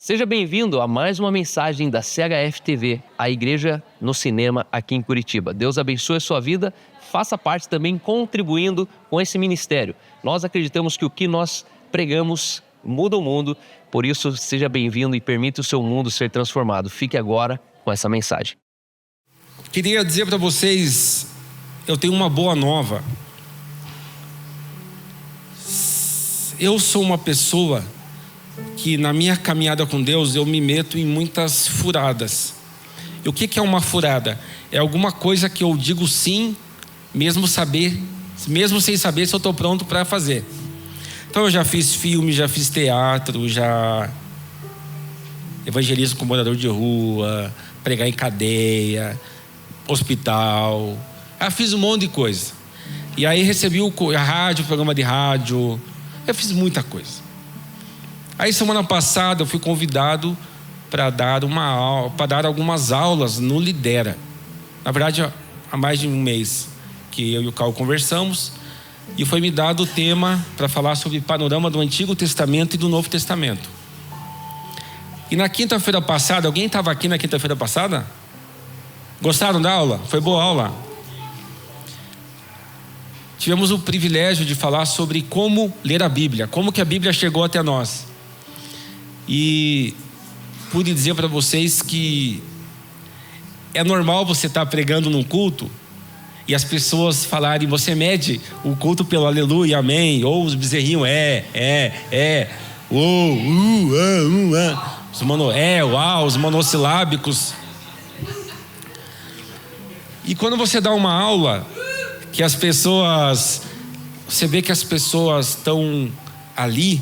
Seja bem-vindo a mais uma mensagem da CHF TV, a igreja no cinema aqui em Curitiba. Deus abençoe a sua vida, faça parte também contribuindo com esse ministério. Nós acreditamos que o que nós pregamos muda o mundo, por isso seja bem-vindo e permita o seu mundo ser transformado. Fique agora com essa mensagem. Queria dizer para vocês, eu tenho uma boa nova. Eu sou uma pessoa que na minha caminhada com Deus eu me meto em muitas furadas. E o que é uma furada? É alguma coisa que eu digo sim, mesmo sem saber se eu estou pronto para fazer. Então eu já fiz filme, já fiz teatro, já evangelismo com morador de rua, pregar em cadeia, hospital. Eu fiz um monte de coisa. E aí recebi a rádio, programa de rádio. Eu fiz muita coisa. Aí semana passada eu fui convidado para dar algumas aulas no Lidera. Na verdade, há mais de um mês que eu e o Carl conversamos e foi me dado o tema para falar sobre panorama do Antigo Testamento e do Novo Testamento. E na quinta-feira passada, alguém estava aqui na quinta-feira passada? Gostaram da aula? Foi boa a aula? Tivemos o privilégio de falar sobre como ler a Bíblia, como que a Bíblia chegou até nós. E pude dizer para vocês que é normal você estar pregando num culto e as pessoas falarem, você mede o culto pelo aleluia, amém, ou os bezerrinhos os monossilábicos. E quando você dá uma aula que você vê que as pessoas estão ali,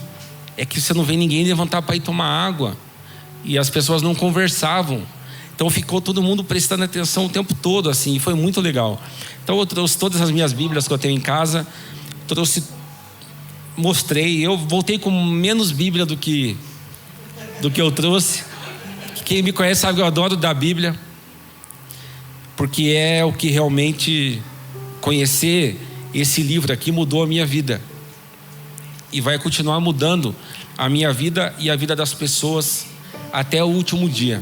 é que você não vê ninguém levantar para ir tomar água. E as pessoas não conversavam. Então ficou todo mundo prestando atenção o tempo todo, assim, e foi muito legal. Então eu trouxe todas as minhas Bíblias que eu tenho em casa, mostrei. Eu voltei com menos Bíblia do que eu trouxe. Quem me conhece sabe que eu adoro dar Bíblia, porque é o que realmente conhecer esse livro aqui mudou a minha vida. E vai continuar mudando a minha vida e a vida das pessoas até o último dia.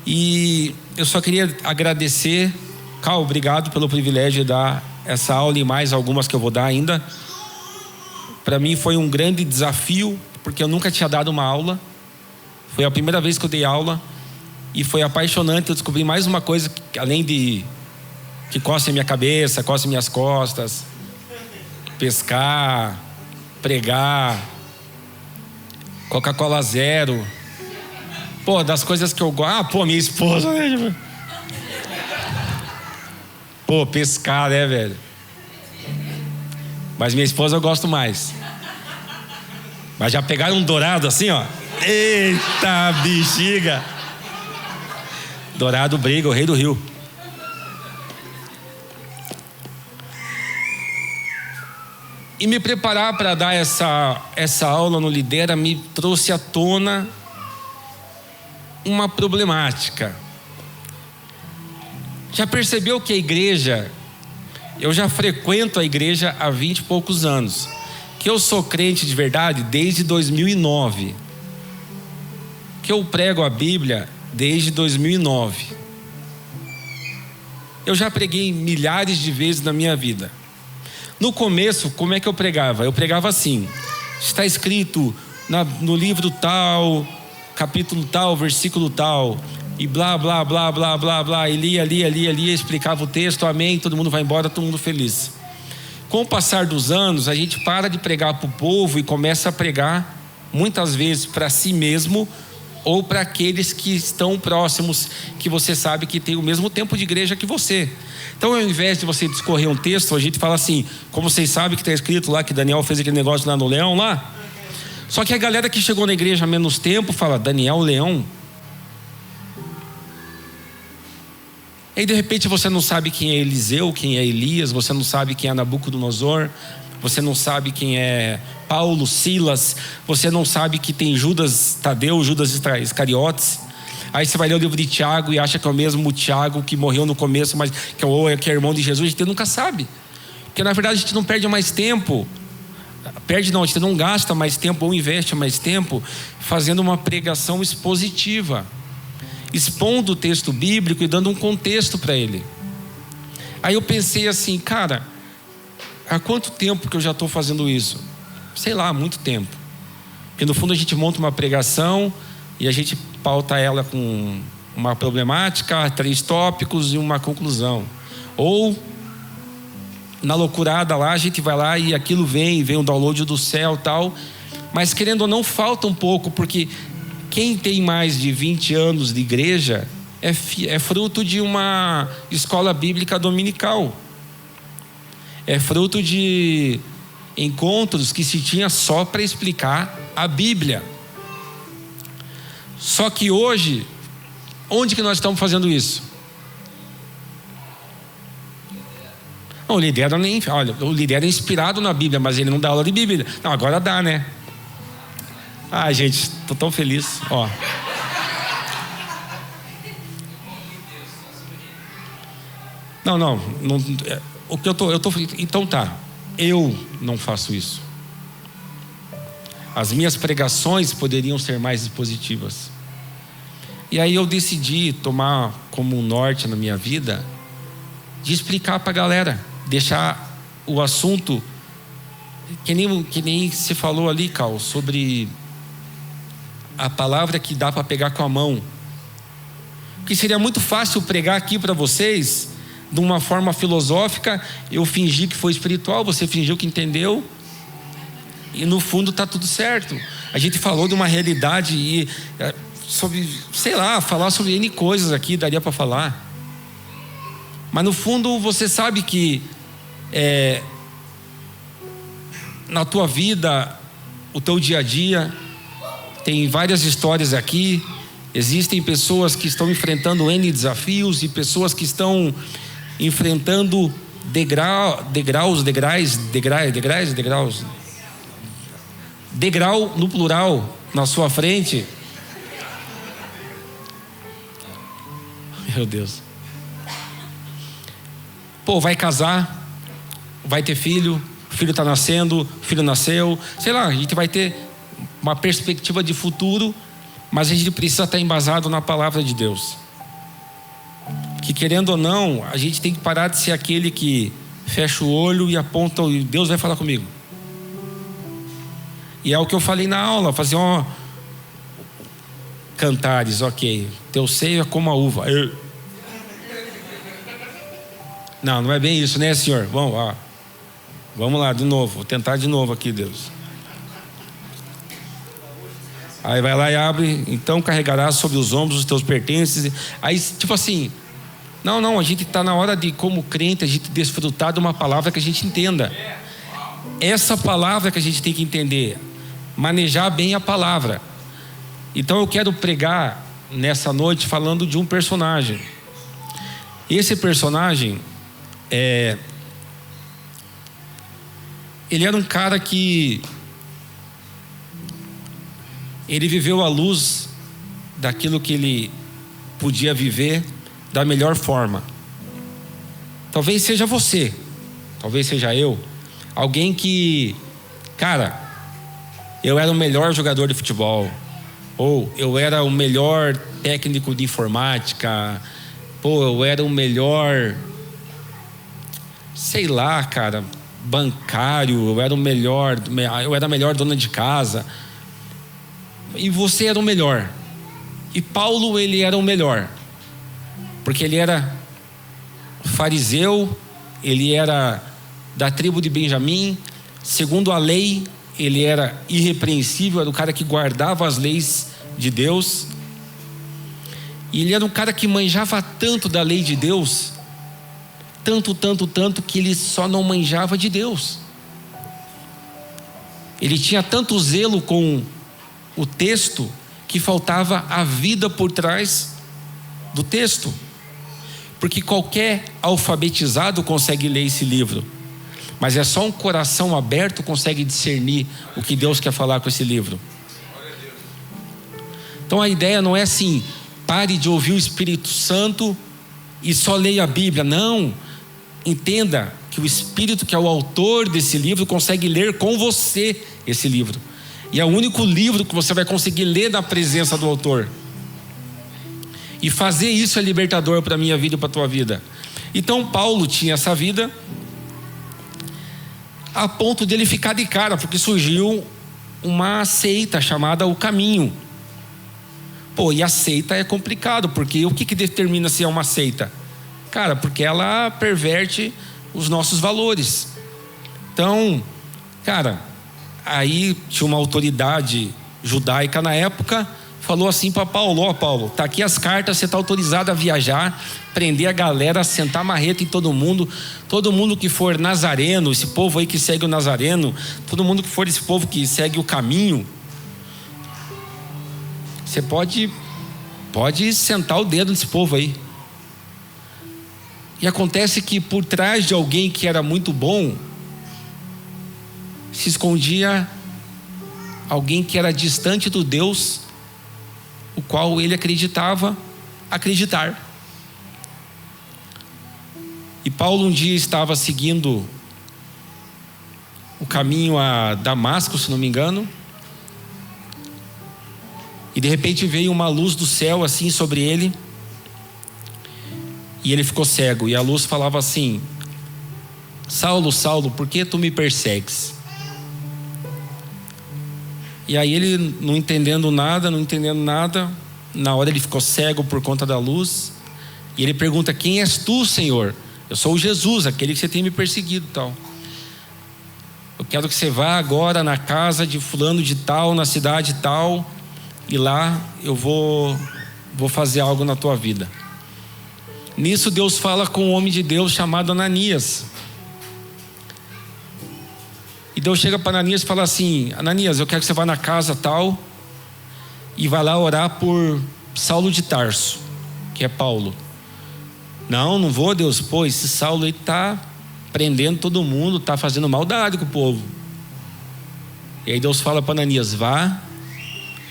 E eu só queria agradecer, Carl, obrigado pelo privilégio de dar essa aula e mais algumas que eu vou dar ainda. Para mim foi um grande desafio, porque eu nunca tinha dado uma aula. Foi a primeira vez que eu dei aula e foi apaixonante. Eu descobri mais uma coisa que, além de que coça a minha cabeça, coça minhas costas, pescar, pregar, Coca-Cola zero. Das coisas que eu gosto. Minha esposa, né? Pescar, né, velho? Mas minha esposa eu gosto mais. Mas já pegaram um dourado assim, ó. Eita bexiga! Dourado briga, o rei do rio. E me preparar para dar essa aula no Lidera me trouxe à tona uma problemática. Já percebeu que a igreja, eu já frequento a igreja há 20 e poucos anos, que eu sou crente de verdade desde 2009, que eu prego a Bíblia desde 2009. Eu já preguei milhares de vezes na minha vida. No começo, como é que eu pregava? Eu pregava assim: está escrito no livro tal, capítulo tal, versículo tal, e blá, blá, blá, blá, blá, blá, e lia, explicava o texto, amém, todo mundo vai embora, todo mundo feliz. Com o passar dos anos, a gente para de pregar para o povo e começa a pregar, muitas vezes, para si mesmo, ou para aqueles que estão próximos, que você sabe que tem o mesmo tempo de igreja que você. Então, ao invés de você discorrer um texto, a gente fala assim, como vocês sabem que está escrito lá que Daniel fez aquele negócio lá no leão lá. Só que a galera que chegou na igreja há menos tempo fala, Daniel, leão. E aí de repente você não sabe quem é Eliseu, quem é Elias, você não sabe quem é Nabucodonosor, você não sabe quem é Paulo, Silas, você não sabe que tem Judas Tadeu, Judas Iscariotes. Aí você vai ler o livro de Tiago e acha que é o mesmo Tiago que morreu no começo, mas que é irmão de Jesus. A gente nunca sabe, porque na verdade a gente não perde mais tempo Perde não, você não gasta mais tempo ou investe mais tempo fazendo uma pregação expositiva, expondo o texto bíblico e dando um contexto para ele. Aí eu pensei assim, cara, há quanto tempo que eu já estou fazendo isso? Sei lá, há muito tempo. Porque no fundo a gente monta uma pregação e a gente pauta ela com uma problemática, 3 tópicos e uma conclusão. Ou na loucurada lá, a gente vai lá e aquilo vem um download do céu e tal. Mas querendo ou não, falta um pouco, porque quem tem mais de 20 anos de igreja é fruto de uma escola bíblica dominical. É fruto de encontros que se tinha só para explicar a Bíblia. Só que hoje, onde que nós estamos fazendo isso? Não, o Lidera nem... Olha, o Lidera é inspirado na Bíblia, mas ele não dá aula de Bíblia. Não, agora dá, né? Ah, gente, estou tão feliz. Ó. Não, o que eu tô... Então tá, eu não faço isso. As minhas pregações poderiam ser mais expositivas. E aí eu decidi tomar como um norte na minha vida de explicar para a galera, deixar o assunto que nem se falou ali, Cal, sobre a palavra que dá para pegar com a mão. Porque seria muito fácil pregar aqui para vocês de uma forma filosófica, eu fingi que foi espiritual, você fingiu que entendeu, e no fundo está tudo certo. A gente falou de uma realidade e sobre, sei lá, falar sobre N coisas aqui daria para falar. Mas no fundo você sabe que na tua vida, o teu dia a dia, tem várias histórias aqui. Existem pessoas que estão enfrentando N desafios e pessoas que estão enfrentando degrau no plural na sua frente. Meu Deus. Pô, vai casar, vai ter filho, o filho está nascendo, o filho nasceu, sei lá, a gente vai ter uma perspectiva de futuro, mas a gente precisa estar embasado na palavra de Deus. Que querendo ou não, a gente tem que parar de ser aquele que fecha o olho e aponta, e Deus vai falar comigo. E é o que eu falei na aula, fazer Cantares, ok, teu seio é como a uva. Não é bem isso, né, Senhor? Bom, vamos lá de novo, vou tentar de novo aqui, Deus. Aí vai lá e abre, então carregarás sobre os ombros os teus pertences. Aí, tipo assim, não, a gente está na hora de, como crente, a gente desfrutar de uma palavra que a gente entenda. Essa palavra que a gente tem que entender, manejar bem a palavra. Então eu quero pregar nessa noite falando de um personagem. Esse personagem ele era um cara que ele viveu à luz daquilo que ele podia viver da melhor forma. Talvez seja você, talvez seja eu, alguém que, cara, eu era o melhor jogador de futebol, ou eu era o melhor técnico de informática, eu era o melhor, sei lá, cara, bancário, eu era a melhor dona de casa. E você era o melhor. E Paulo, ele era o melhor, porque ele era fariseu, ele era da tribo de Benjamim, segundo a lei, ele era irrepreensível, era o cara que guardava as leis de Deus. E ele era um cara que manjava tanto da lei de Deus, tanto que ele só não manjava de Deus. Ele tinha tanto zelo com o texto que faltava a vida por trás do texto. Porque qualquer alfabetizado consegue ler esse livro, mas é só um coração aberto que consegue discernir o que Deus quer falar com esse livro. Então a ideia não é assim, pare de ouvir o Espírito Santo e só leia a Bíblia. Não, entenda que o Espírito, que é o autor desse livro, consegue ler com você esse livro. E é o único livro que você vai conseguir ler na presença do autor. E fazer isso é libertador para a minha vida e para a tua vida. Então Paulo tinha essa vida, a ponto de ele ficar de cara, porque surgiu uma seita chamada O Caminho. Pô, e a seita é complicado, porque o que determina se é uma seita? Cara, porque ela perverte os nossos valores. Então, cara, aí tinha uma autoridade judaica na época, falou assim para Paulo: ó, Paulo, tá aqui as cartas, você está autorizado a viajar, prender a galera, sentar marreta em todo mundo que for nazareno, esse povo aí que segue o nazareno, todo mundo que for esse povo que segue o caminho, você pode sentar o dedo nesse povo aí. E acontece que por trás de alguém que era muito bom, se escondia alguém que era distante do Deus o qual ele acreditava acreditar. E Paulo um dia estava seguindo o caminho a Damasco, se não me engano, e de repente veio uma luz do céu assim sobre ele, e ele ficou cego, e a luz falava assim: Saulo, Saulo, por que tu me persegues? E aí ele não entendendo nada, na hora ele ficou cego por conta da luz, e ele pergunta: quem és tu, Senhor? Eu sou o Jesus, aquele que você tem me perseguido, tal. Eu quero que você vá agora na casa de fulano de tal, na cidade tal, e lá eu vou fazer algo na tua vida. Nisso Deus fala com um homem de Deus chamado Ananias. E Deus chega para Ananias e fala assim: Ananias, eu quero que você vá na casa tal e vá lá orar por Saulo de Tarso, que é Paulo. Não vou, Deus. Pô, esse Saulo aí está prendendo todo mundo, está fazendo maldade com o povo. E aí Deus fala para Ananias: vá,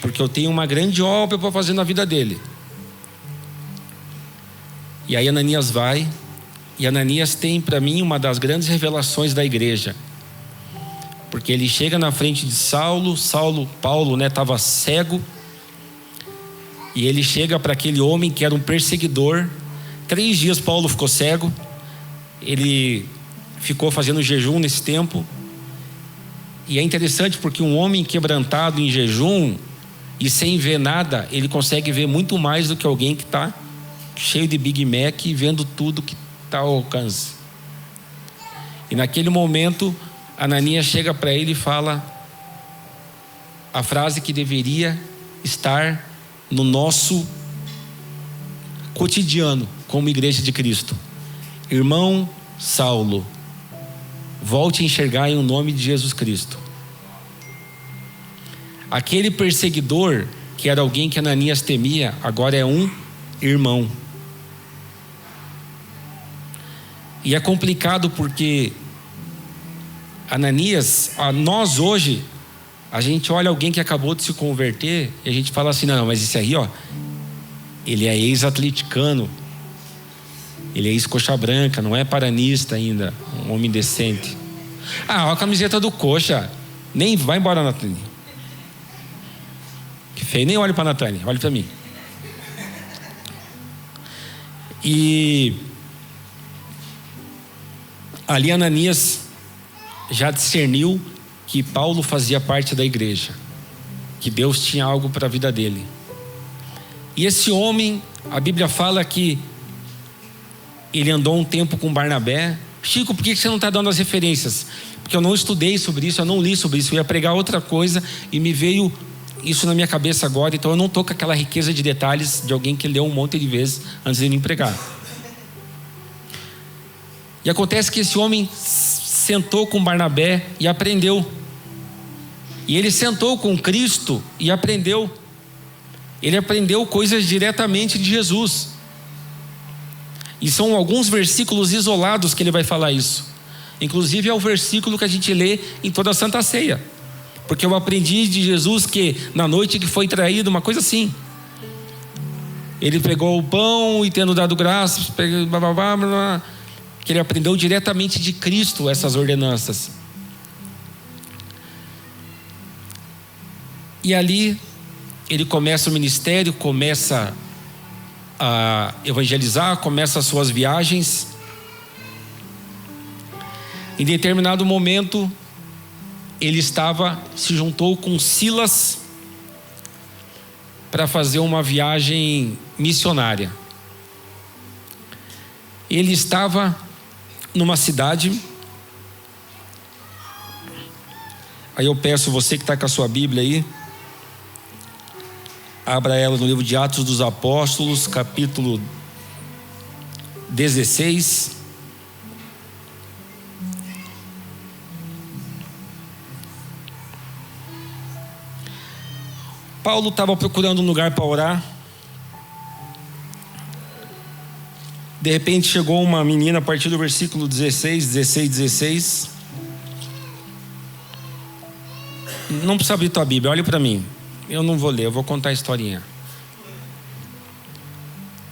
porque eu tenho uma grande obra para fazer na vida dele. E aí Ananias vai, e Ananias tem para mim uma das grandes revelações da igreja. Porque ele chega na frente de Paulo estava cego, e ele chega para aquele homem que era um perseguidor. 3 dias Paulo ficou cego, ele ficou fazendo jejum nesse tempo, e é interessante porque um homem quebrantado em jejum e sem ver nada, ele consegue ver muito mais do que alguém que está cheio de Big Mac e vendo tudo que está ao alcance. E naquele momento Ananias chega para ele e fala a frase que deveria estar no nosso cotidiano como igreja de Cristo: irmão Saulo, volte a enxergar em o nome de Jesus Cristo. Aquele perseguidor, que era alguém que Ananias temia, agora é um irmão. E é complicado porque Ananias, nós hoje, a gente olha alguém que acabou de se converter e a gente fala assim: não, mas esse aí, ó, ele é ex-atleticano, ele é ex-coxa branca, não é paranista ainda, um homem decente. Ó a camiseta do coxa, nem vai embora, Natânia. Que feio, nem olhe para a Natânia, olhe para mim. E ali Ananias já discerniu que Paulo fazia parte da igreja, que Deus tinha algo para a vida dele. E esse homem, a Bíblia fala que ele andou um tempo com Barnabé. Chico, por que você não está dando as referências? Porque eu não estudei sobre isso, eu não li sobre isso, eu ia pregar outra coisa e me veio isso na minha cabeça agora, então eu não estou com aquela riqueza de detalhes de alguém que leu um monte de vezes antes de me pregar. E acontece que esse homem sentou com Barnabé e aprendeu. E ele sentou com Cristo e aprendeu. Ele aprendeu coisas diretamente de Jesus. E são alguns versículos isolados que ele vai falar isso. Inclusive é o versículo que a gente lê em toda a Santa Ceia. Porque eu aprendi de Jesus que na noite que foi traído, uma coisa assim, ele pegou o pão e tendo dado graças, que ele aprendeu diretamente de Cristo essas ordenanças. E ali ele começa o ministério, começa a evangelizar, começa as suas viagens. Em determinado momento, ele se juntou com Silas para fazer uma viagem missionária. Ele estava numa cidade. Aí eu peço você que está com a sua Bíblia aí, abra ela no livro de Atos dos Apóstolos, capítulo 16. Paulo estava procurando um lugar para orar. De repente chegou uma menina, a partir do versículo 16. Não precisa abrir tua Bíblia, olha para mim. Eu não vou ler, eu vou contar a historinha.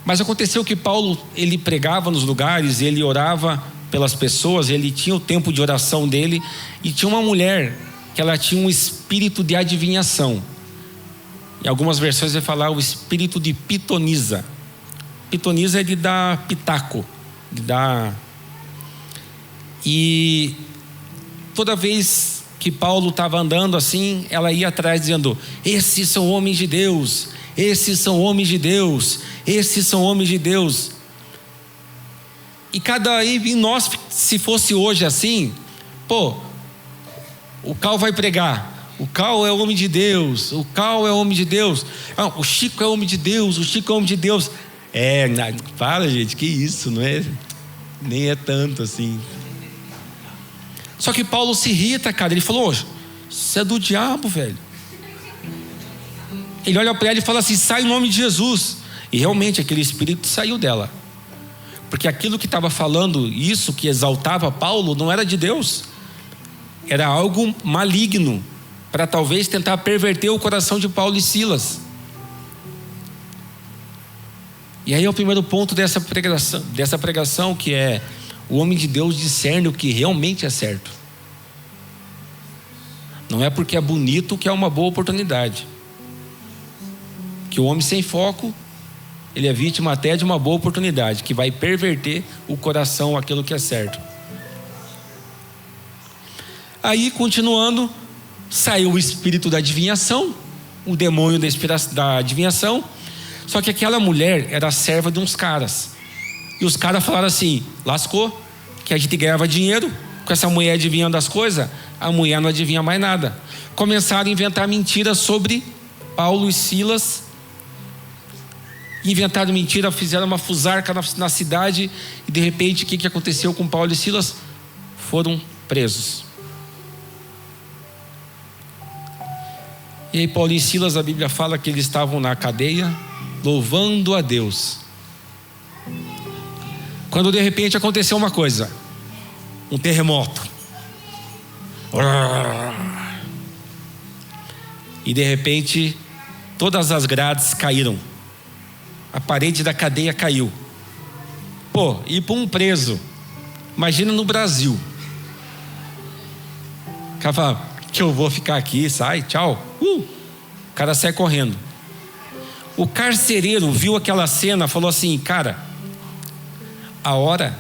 Mas aconteceu que Paulo, ele pregava nos lugares, ele orava pelas pessoas, ele tinha o tempo de oração dele, e tinha uma mulher que ela tinha um espírito de adivinhação. Em algumas versões vai falar o espírito de pitonisa. Pitonisa é de dar pitaco, E toda vez que Paulo estava andando assim, ela ia atrás dizendo: esses são homens de Deus, esses são homens de Deus, esses são homens de Deus. E nós, se fosse hoje assim, o Cal vai pregar. O Cal é homem de Deus, o Cal é homem de Deus. O Chico é homem de Deus, o Chico é homem de Deus. Fala, gente, que isso, não é? Nem é tanto assim. Só que Paulo se irrita, cara. Ele falou: isso é do diabo, velho. Ele olha para ela e fala assim: sai em nome de Jesus. E realmente aquele espírito saiu dela. Porque aquilo que estava falando, isso que exaltava Paulo, não era de Deus. Era algo maligno, para talvez tentar perverter o coração de Paulo e Silas. E aí é o primeiro ponto dessa pregação, que é: o homem de Deus discerne o que realmente é certo. Não é porque é bonito que é uma boa oportunidade. Que o homem sem foco, ele é vítima até de uma boa oportunidade, que vai perverter o coração, aquilo que é certo. Aí, continuando, saiu o espírito da adivinhação, o demônio da adivinhação. Só que aquela mulher era serva de uns caras. E os caras falaram assim: lascou, que a gente ganhava dinheiro com essa mulher adivinhando as coisas. A mulher não adivinha mais nada. Começaram a inventar mentiras sobre Paulo e Silas. Inventaram mentira, fizeram uma fusarca na cidade. E de repente, o que aconteceu com Paulo e Silas? Foram presos. E aí Paulo e Silas, a Bíblia fala que eles estavam na cadeia, louvando a Deus. Quando de repente aconteceu uma coisa: um terremoto. E de repente todas as grades caíram. A parede da cadeia caiu. E para um preso, imagina no Brasil. O cara fala: que eu vou ficar aqui, sai, tchau. O cara sai correndo. O carcereiro viu aquela cena, falou assim: cara, a hora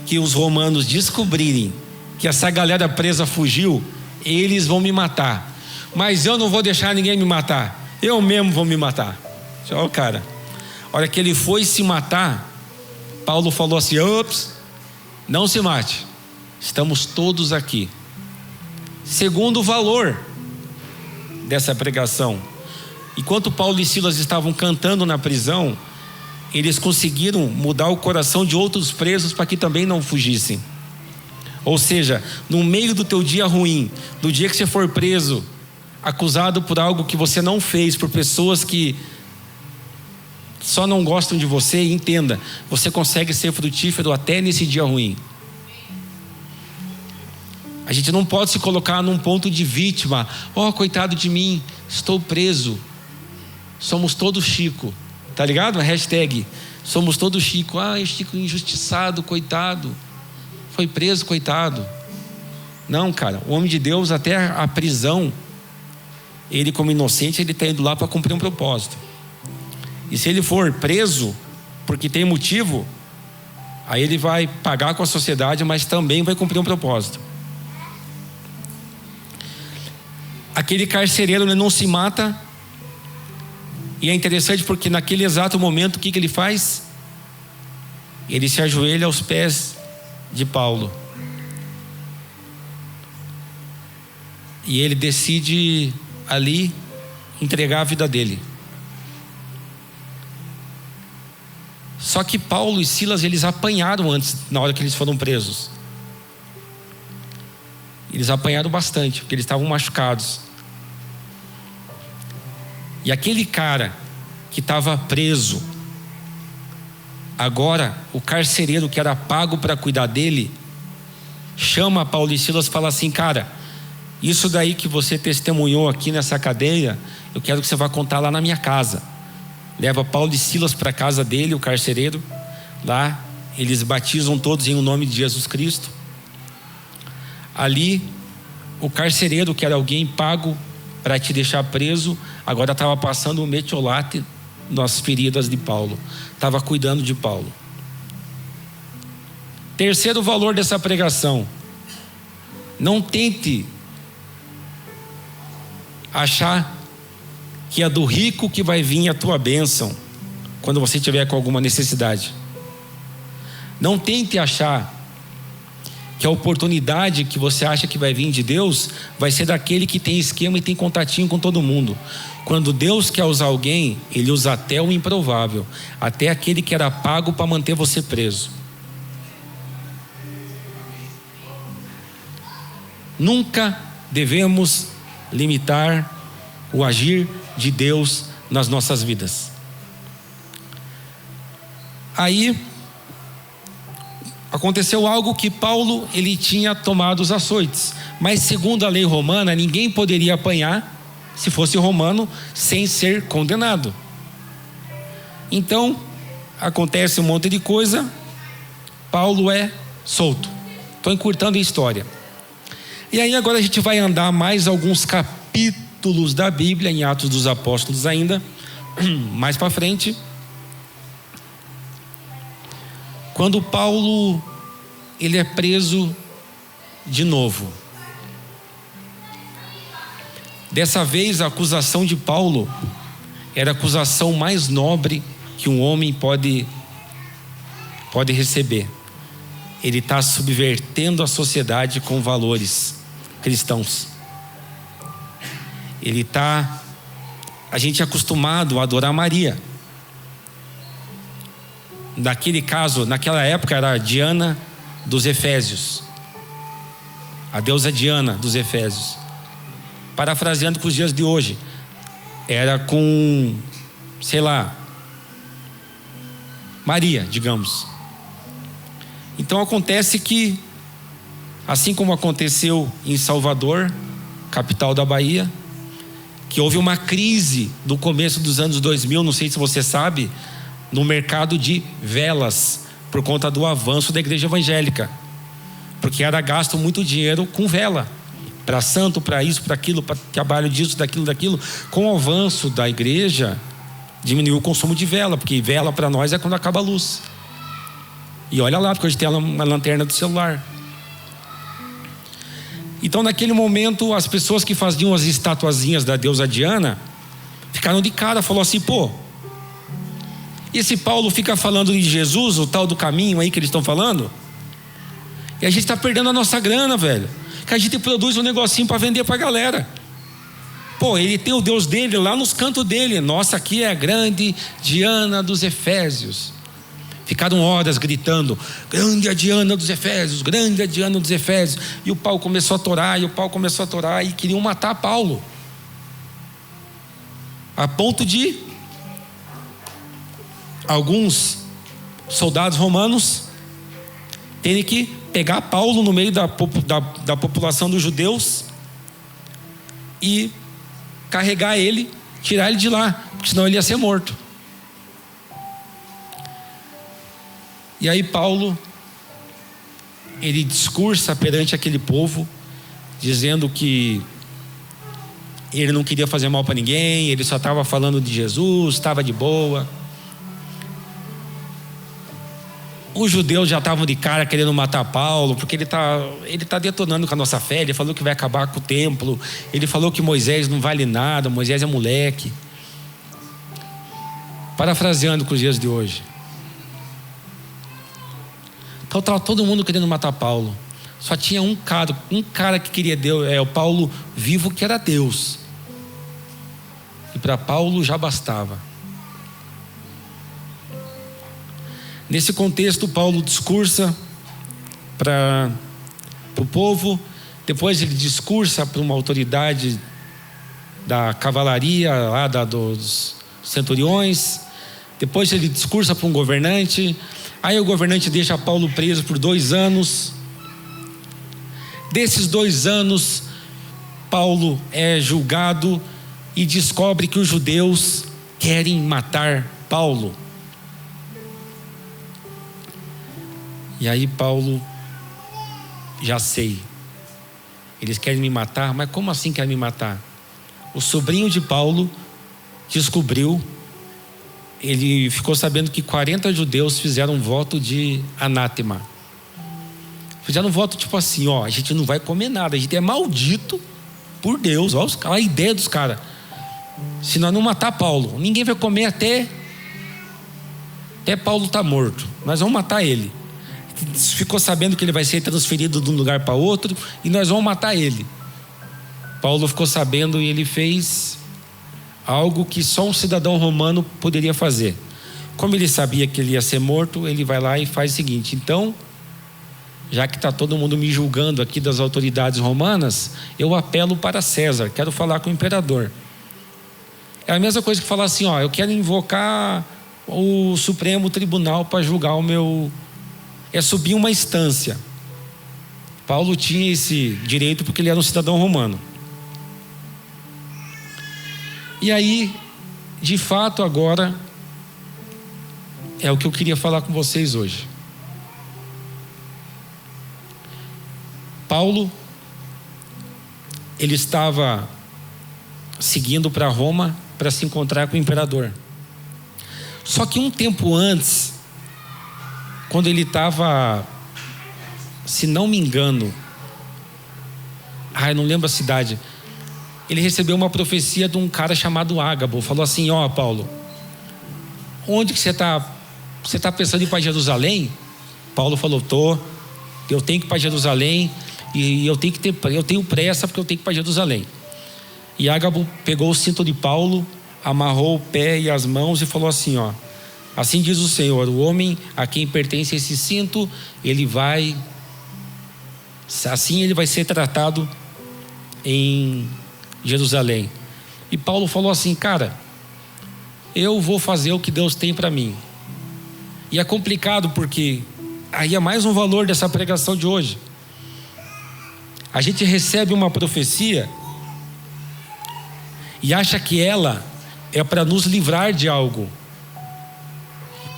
que os romanos descobrirem que essa galera presa fugiu, eles vão me matar. Mas eu não vou deixar ninguém me matar. Eu mesmo vou me matar. Olha o cara. A hora que ele foi se matar, Paulo falou assim: ops, não se mate. Estamos todos aqui. Segundo o valor dessa pregação. Enquanto Paulo e Silas estavam cantando na prisão, eles conseguiram mudar o coração de outros presos para que também não fugissem. Ou seja, no meio do teu dia ruim, do dia que você for preso, acusado por algo que você não fez, por pessoas que só não gostam de você, entenda, você consegue ser frutífero até nesse dia ruim. A gente não pode se colocar num ponto de vítima. Coitado de mim, estou preso. Somos todos Chico, tá ligado? Hashtag Somos todos Chico. Chico injustiçado, coitado. Foi preso, coitado. Não, cara. O homem de Deus, até a prisão, ele como inocente, ele está indo lá para cumprir um propósito. E se ele for preso, porque tem motivo, aí ele vai pagar com a sociedade, mas também vai cumprir um propósito. Aquele carcereiro, ele não se mata. E é interessante porque naquele exato momento, o que ele faz? Ele se ajoelha aos pés de Paulo. E ele decide ali entregar a vida dele. Só que Paulo e Silas, eles apanharam antes, na hora que eles foram presos. Eles apanharam bastante, porque eles estavam machucados. E aquele cara que estava preso, agora o carcereiro que era pago para cuidar dele, chama Paulo e Silas e fala assim: cara, isso daí que você testemunhou aqui nessa cadeia, eu quero que você vá contar lá na minha casa. Leva Paulo e Silas para a casa dele, o carcereiro. Lá eles batizam todos em o nome de Jesus Cristo. Ali o carcereiro, que era alguém pago para te deixar preso, agora estava passando o metiolate nas feridas de Paulo, estava cuidando de Paulo. Terceiro valor dessa pregação: não tente achar que é do rico que vai vir a tua bênção quando você tiver com alguma necessidade. Não tente achar que a oportunidade que você acha que vai vir de Deus vai ser daquele que tem esquema e tem contatinho com todo mundo. Quando Deus quer usar alguém, Ele usa até o improvável, até aquele que era pago para manter você preso. Nunca devemos limitar o agir de Deus nas nossas vidas. Aí aconteceu algo que Paulo, ele tinha tomado os açoites, mas segundo a lei romana, ninguém poderia apanhar, se fosse romano, sem ser condenado. Então acontece um monte de coisa, Paulo é solto. Estou encurtando a história. E aí agora a gente vai andar mais alguns capítulos da Bíblia, em Atos dos Apóstolos ainda, mais para frente. Quando Paulo, ele é preso de novo. Dessa vez a acusação de Paulo era a acusação mais nobre que um homem pode receber. Ele está subvertendo a sociedade com valores cristãos. A gente é acostumado a adorar Maria. Naquele caso, naquela época era a Diana dos Efésios, a deusa Diana dos Efésios. Parafraseando com os dias de hoje, era com, sei lá, Maria, digamos. Então acontece que, assim como aconteceu em Salvador, capital da Bahia, que houve uma crise no começo dos anos 2000, não sei se você sabe, no mercado de velas, por conta do avanço da igreja evangélica, porque era gasto muito dinheiro com vela, para santo, para isso, para aquilo, para trabalho disso, daquilo. Com o avanço da igreja, diminuiu o consumo de vela, porque vela para nós é quando acaba a luz. E olha lá, porque hoje tem uma lanterna do celular. Então naquele momento as pessoas que faziam as estatuazinhas da deusa Diana ficaram de cara, falou assim: pô, esse Paulo fica falando de Jesus, o tal do caminho aí que eles estão falando, e a gente está perdendo a nossa grana, velho, que a gente produz um negocinho para vender para a galera. Pô, ele tem o Deus dele lá nos cantos dele, nossa, aqui é a grande Diana dos Efésios. Ficaram horas gritando: grande a Diana dos Efésios, grande a Diana dos Efésios. E o pau começou a torar, e queriam matar Paulo, a ponto de alguns soldados romanos terem que pegar Paulo no meio da população dos judeus e carregar ele, tirar ele de lá, porque senão ele ia ser morto. E aí Paulo, ele discursa perante aquele povo, dizendo que ele não queria fazer mal para ninguém, ele só estava falando de Jesus, estava de boa. Os judeus já estavam de cara querendo matar Paulo, porque ele tá detonando com a nossa fé. Ele falou que vai acabar com o templo, ele falou que Moisés não vale nada, Moisés é moleque. Parafraseando com os dias de hoje. Então estava todo mundo querendo matar Paulo. Só tinha um cara que queria Deus, o Paulo vivo, que era Deus. E para Paulo já bastava. Nesse contexto, Paulo discursa para o povo. Depois ele discursa para uma autoridade da cavalaria, lá dos centuriões. Depois ele discursa para um governante. Aí o governante deixa Paulo preso por 2 anos. Desses 2 anos, Paulo é julgado e descobre que os judeus querem matar Paulo. E aí Paulo, já sei, eles querem me matar, mas como assim querem me matar? O sobrinho de Paulo descobriu, ele ficou sabendo que 40 judeus fizeram um voto de anátema. Fizeram um voto tipo assim, a gente não vai comer nada, a gente é maldito por Deus. Olha a ideia dos caras. Se nós não matar Paulo, ninguém vai comer até Paulo estar morto. Nós vamos matar ele. Ficou sabendo que ele vai ser transferido de um lugar para outro e nós vamos matar ele. Paulo ficou sabendo e ele fez algo que só um cidadão romano poderia fazer. Como ele sabia que ele ia ser morto, ele vai lá e faz o seguinte: então, já que está todo mundo me julgando aqui das autoridades romanas, eu apelo para César, quero falar com o imperador. É a mesma coisa que falar assim, eu quero invocar o Supremo Tribunal para julgar o meu... É subir uma instância. Paulo tinha esse direito porque ele era um cidadão romano. E aí, de fato, agora é o que eu queria falar com vocês hoje. Paulo, ele estava seguindo para Roma para se encontrar com o imperador. Só que um tempo antes, quando ele estava, se não me engano, eu não lembro a cidade, ele recebeu uma profecia de um cara chamado Ágabo. Falou assim: Paulo, onde que você está? Você está pensando em ir para Jerusalém? Paulo falou: eu tenho que ir para Jerusalém e eu tenho pressa porque eu tenho que ir para Jerusalém. E Ágabo pegou o cinto de Paulo, amarrou o pé e as mãos e falou assim: assim diz o Senhor, o homem a quem pertence esse cinto, ele vai ser tratado em Jerusalém. E Paulo falou assim: cara, eu vou fazer o que Deus tem para mim. E é complicado porque aí é mais um valor dessa pregação de hoje. A gente recebe uma profecia e acha que ela é para nos livrar de algo.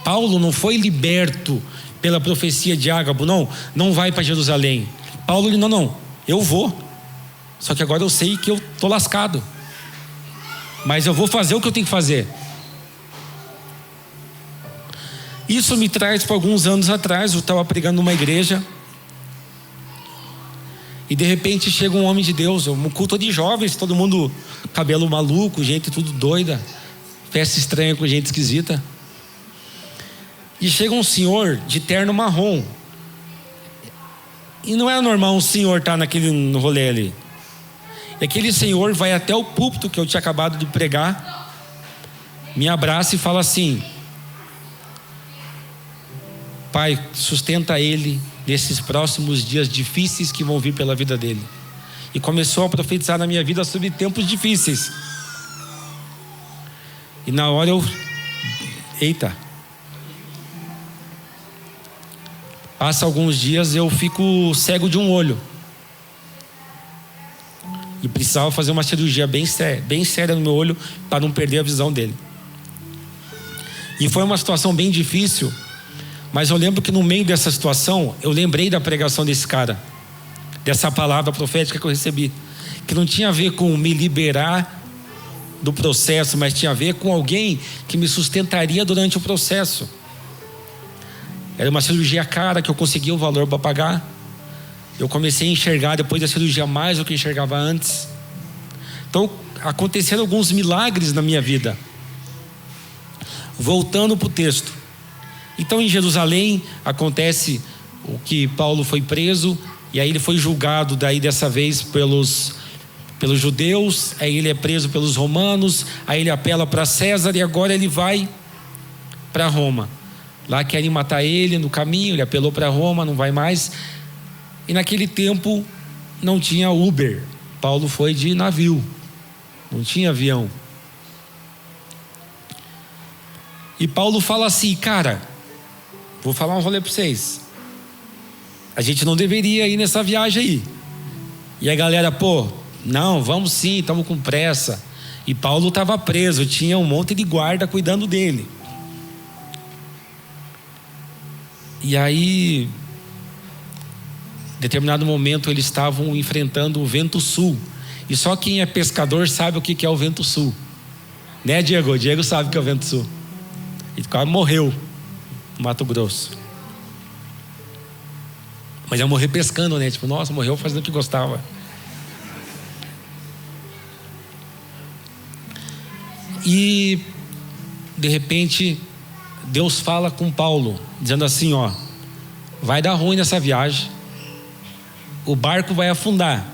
Paulo não foi liberto pela profecia de Ágabo, não vai para Jerusalém. Paulo, não, eu vou. Só que agora eu sei que eu estou lascado. Mas eu vou fazer o que eu tenho que fazer. Isso me traz para alguns anos atrás. Eu estava pregando numa igreja. E de repente chega um homem de Deus, um culto de jovens, todo mundo cabelo maluco, gente tudo doida, festa estranha com gente esquisita. E chega um senhor de terno marrom. E não é normal um senhor estar naquele rolê ali. E aquele senhor vai até o púlpito que eu tinha acabado de pregar, me abraça e fala assim: Pai, sustenta ele nesses próximos dias difíceis que vão vir pela vida dele. E começou a profetizar na minha vida sobre tempos difíceis. E na hora eita. Passa alguns dias, eu fico cego de um olho. E precisava fazer uma cirurgia bem séria no meu olho para não perder a visão dele. E foi uma situação bem difícil, Mas eu lembro que no meio dessa situação, eu lembrei da pregação desse cara, dessa palavra profética que eu recebi, que não tinha a ver com me liberar do processo, mas tinha a ver com alguém que me sustentaria durante o processo. Era uma cirurgia cara que eu consegui o valor para pagar. Eu comecei a enxergar depois da cirurgia mais do que enxergava antes. Então aconteceram alguns milagres na minha vida. Voltando para o texto. Então em Jerusalém acontece o que Paulo foi preso, e aí ele foi julgado daí dessa vez pelos judeus, aí ele é preso pelos romanos, aí ele apela para César e agora ele vai para Roma. Lá querem matar ele no caminho, ele apelou para Roma, não vai mais. E naquele tempo não tinha Uber, Paulo foi de navio, não tinha avião. E Paulo fala assim: cara, vou falar um rolê para vocês, a gente não deveria ir nessa viagem aí. E a galera, não, vamos sim, estamos com pressa. E Paulo estava preso, tinha um monte de guarda cuidando dele. E aí, em determinado momento, eles estavam enfrentando o vento sul. E só quem é pescador sabe o que é o vento sul, né, Diego? O Diego sabe o que é o vento sul. Ele quase morreu no Mato Grosso. Mas ia morrer pescando, né? Tipo, nossa, morreu fazendo o que gostava. E de repente Deus fala com Paulo, dizendo assim: vai dar ruim nessa viagem, o barco vai afundar,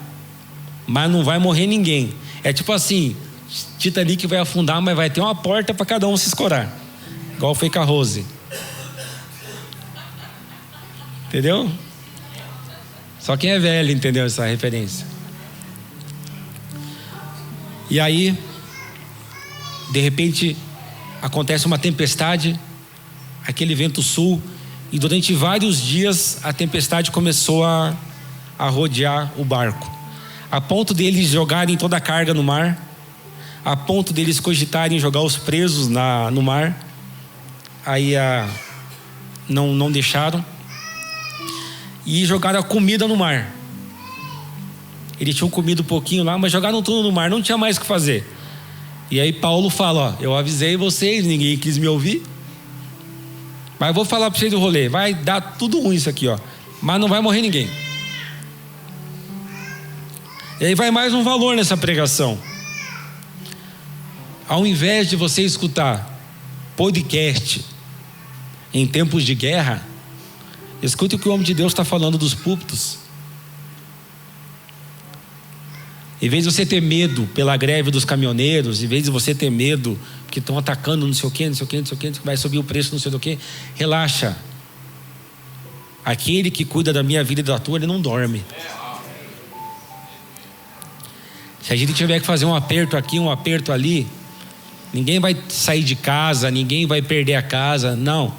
mas não vai morrer ninguém. É tipo assim, Titanic vai afundar, mas vai ter uma porta para cada um se escorar, igual foi com a Rose. Entendeu? Só quem é velho entendeu essa referência. E aí, de repente, acontece uma tempestade, aquele vento sul, e durante vários dias a tempestade começou a rodear o barco, a ponto deles jogarem toda a carga no mar, a ponto deles cogitarem jogar os presos no mar. Aí não deixaram, e jogaram a comida no mar. Eles tinham comido um pouquinho lá, mas jogaram tudo no mar, não tinha mais o que fazer. E aí Paulo fala: eu avisei vocês, ninguém quis me ouvir, mas eu vou falar para vocês do rolê, vai dar tudo ruim isso aqui, mas não vai morrer ninguém. E aí vai mais um valor nessa pregação. Ao invés de você escutar podcast em tempos de guerra, escute o que o homem de Deus está falando dos púlpitos. Em vez de você ter medo pela greve dos caminhoneiros, em vez de você ter medo que estão atacando não sei o que, vai subir o preço não sei do que, relaxa. Aquele que cuida da minha vida e da tua, ele não dorme. Se a gente tiver que fazer um aperto aqui, um aperto ali, ninguém vai sair de casa, ninguém vai perder a casa, não.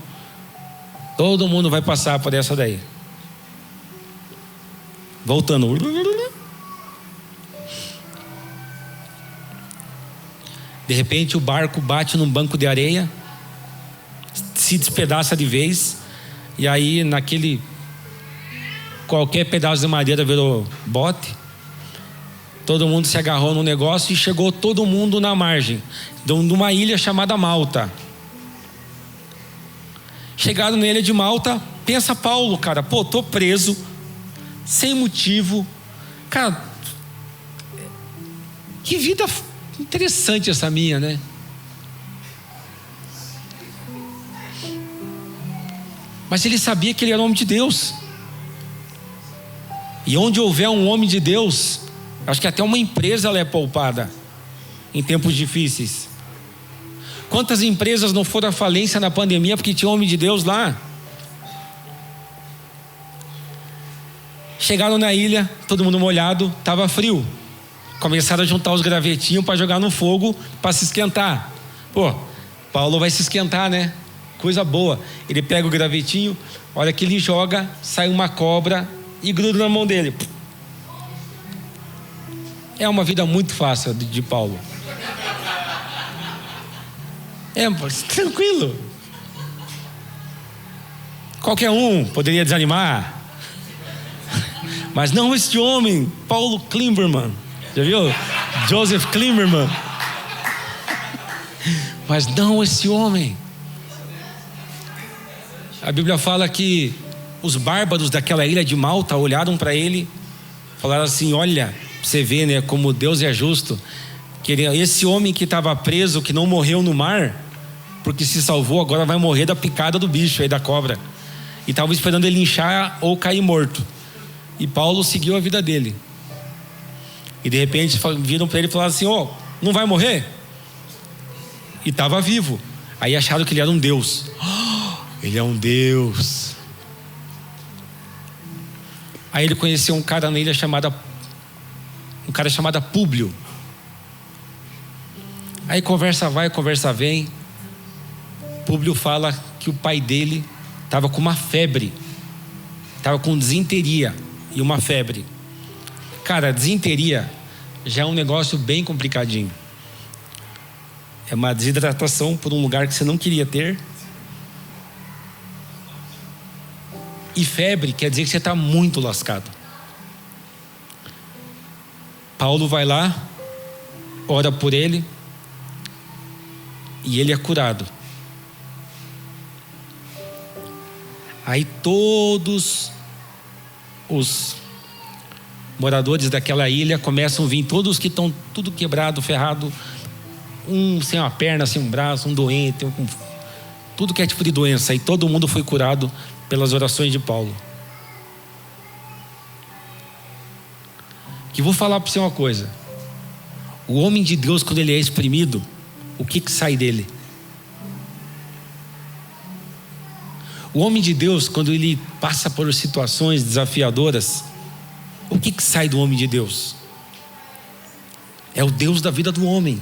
Todo mundo vai passar por essa daí. Voltando. De repente o barco bate num banco de areia, se despedaça de vez, e aí naquele qualquer pedaço de madeira virou bote. Todo mundo se agarrou no negócio e chegou todo mundo na margem de uma ilha chamada Malta. Chegaram na ilha de Malta. Pensa Paulo, cara, tô preso sem motivo, cara, que vida interessante essa minha, né? Mas ele sabia que ele era homem de Deus, e onde houver um homem de Deus, acho que até uma empresa ela é poupada em tempos difíceis. Quantas empresas não foram à falência na pandemia porque tinha homem de Deus lá? Chegaram na ilha, todo mundo molhado, estava frio. Começaram a juntar os gravetinhos para jogar no fogo, para se esquentar. Paulo vai se esquentar, né? Coisa boa. Ele pega o gravetinho, olha que ele joga, sai uma cobra e gruda na mão dele. É uma vida muito fácil de Paulo. Tranquilo. Qualquer um poderia desanimar. Mas não este homem, Paulo Klimberman. Já viu? Joseph Klimberman. Mas não esse homem. A Bíblia fala que os bárbaros daquela ilha de Malta olharam para ele, falaram assim: olha, você vê, né, como Deus é justo. Que esse homem que estava preso, que não morreu no mar, porque se salvou, agora vai morrer da picada do bicho aí, da cobra. E estavam esperando ele inchar ou cair morto. E Paulo seguiu a vida dele. E de repente viram para ele e falaram assim: ó, não vai morrer? E estava vivo. Aí acharam que ele era um Deus. Ele é um Deus. Aí ele conheceu um cara na ilha chamado Públio. Aí conversa vai, conversa vem. Públio fala que o pai dele estava com uma febre, estava com disenteria e uma febre. Cara, disenteria já é um negócio bem complicadinho. É uma desidratação por um lugar que você não queria ter. E febre quer dizer que você está muito lascado. Paulo vai lá, ora por ele, e ele é curado. Aí todos os moradores daquela ilha começam a vir, todos que estão tudo quebrado, ferrado, um sem uma perna, sem um braço, um doente, tudo que é tipo de doença. E todo mundo foi curado pelas orações de Paulo. Que vou falar para você uma coisa: o homem de Deus, quando ele é exprimido, o que sai dele? O homem de Deus, quando ele passa por situações desafiadoras, o que sai do homem de Deus? É o Deus da vida do homem.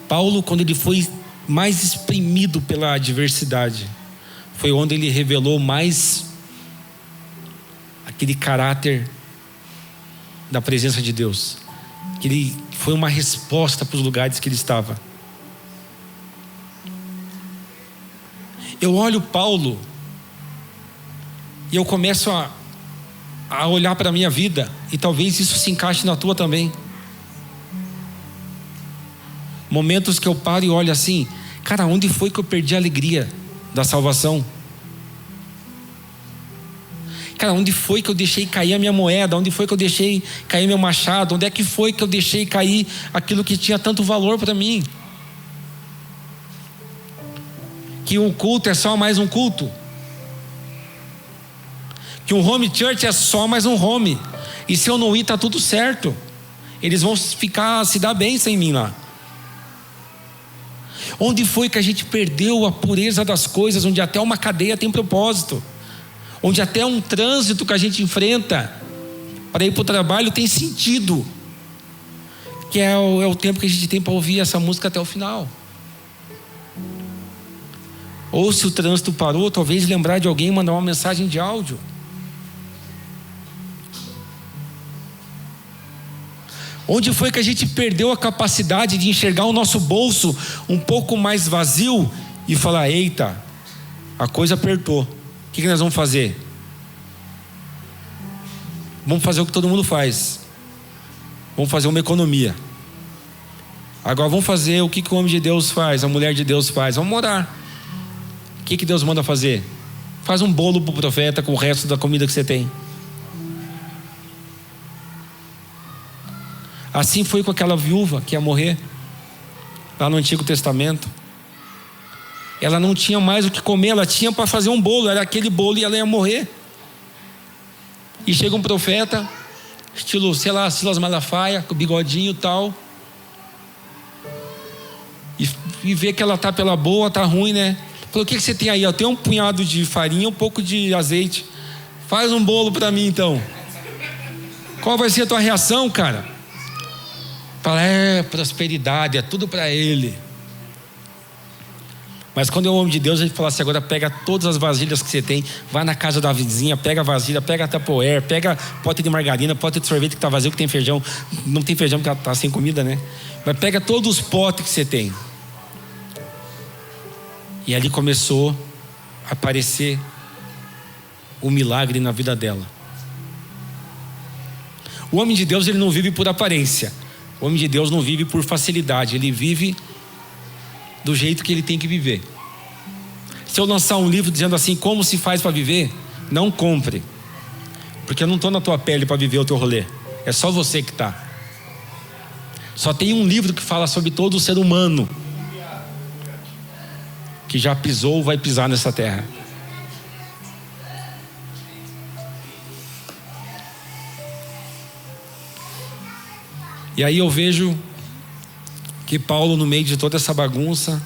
Paulo, quando ele foi mais exprimido pela adversidade, foi onde ele revelou mais aquele caráter da presença de Deus. Que ele foi uma resposta para os lugares que ele estava. Eu olho Paulo e eu começo a olhar para a minha vida, e talvez isso se encaixe na tua também. Momentos que eu paro e olho assim: cara, onde foi que eu perdi a alegria da salvação? Cara, onde foi que eu deixei cair a minha moeda? Onde foi que eu deixei cair meu machado? Onde é que foi que eu deixei cair aquilo que tinha tanto valor para mim? Que um culto é só mais um culto. Que um home church é só mais um home. E se eu não ir, tá tudo certo. Eles vão se dar bem sem mim lá. Onde foi que a gente perdeu a pureza das coisas? Onde até uma cadeia tem propósito. Onde até um trânsito que a gente enfrenta para ir para o trabalho tem sentido. Que é o tempo que a gente tem para ouvir essa música até o final. Ou se o trânsito parou, talvez lembrar de alguém e mandar uma mensagem de áudio. Onde foi que a gente perdeu a capacidade de enxergar o nosso bolso um pouco mais vazio e falar: eita, a coisa apertou, o que nós vamos fazer? Vamos fazer o que todo mundo faz. Vamos fazer uma economia. Agora vamos fazer o que o homem de Deus faz, a mulher de Deus faz. Vamos orar. O que Deus manda fazer? Faz um bolo para o profeta com o resto da comida que você tem. Assim foi com aquela viúva que ia morrer lá no Antigo Testamento. Ela não tinha mais o que comer, ela tinha para fazer um bolo, era aquele bolo e ela ia morrer. E chega um profeta, estilo, sei lá, Silas Malafaia, com bigodinho e tal, e vê que ela tá pela boa, tá ruim, né? Falou: o que você tem aí? Eu tenho um punhado de farinha, um pouco de azeite. Faz um bolo para mim então. Qual vai ser a tua reação, cara? Fala: é prosperidade, é tudo para ele. Mas quando é o homem de Deus, a gente fala assim: agora pega todas as vasilhas que você tem, vai na casa da vizinha, pega a vasilha, pega a Tupperware, pega pote de margarina, pote de sorvete que está vazio, que tem feijão. Não tem feijão porque está sem comida, né? Mas pega todos os potes que você tem. E ali começou a aparecer o milagre na vida dela. O homem de Deus, ele não vive por aparência. O homem de Deus não vive por facilidade. Ele vive do jeito que ele tem que viver. Se eu lançar um livro dizendo assim, como se faz para viver, não compre. Porque eu não estou na tua pele para viver o teu rolê. É só você que está. Só tem um livro que fala sobre todo o ser humano que já pisou ou vai pisar nessa terra. E aí eu vejo que Paulo, no meio de toda essa bagunça,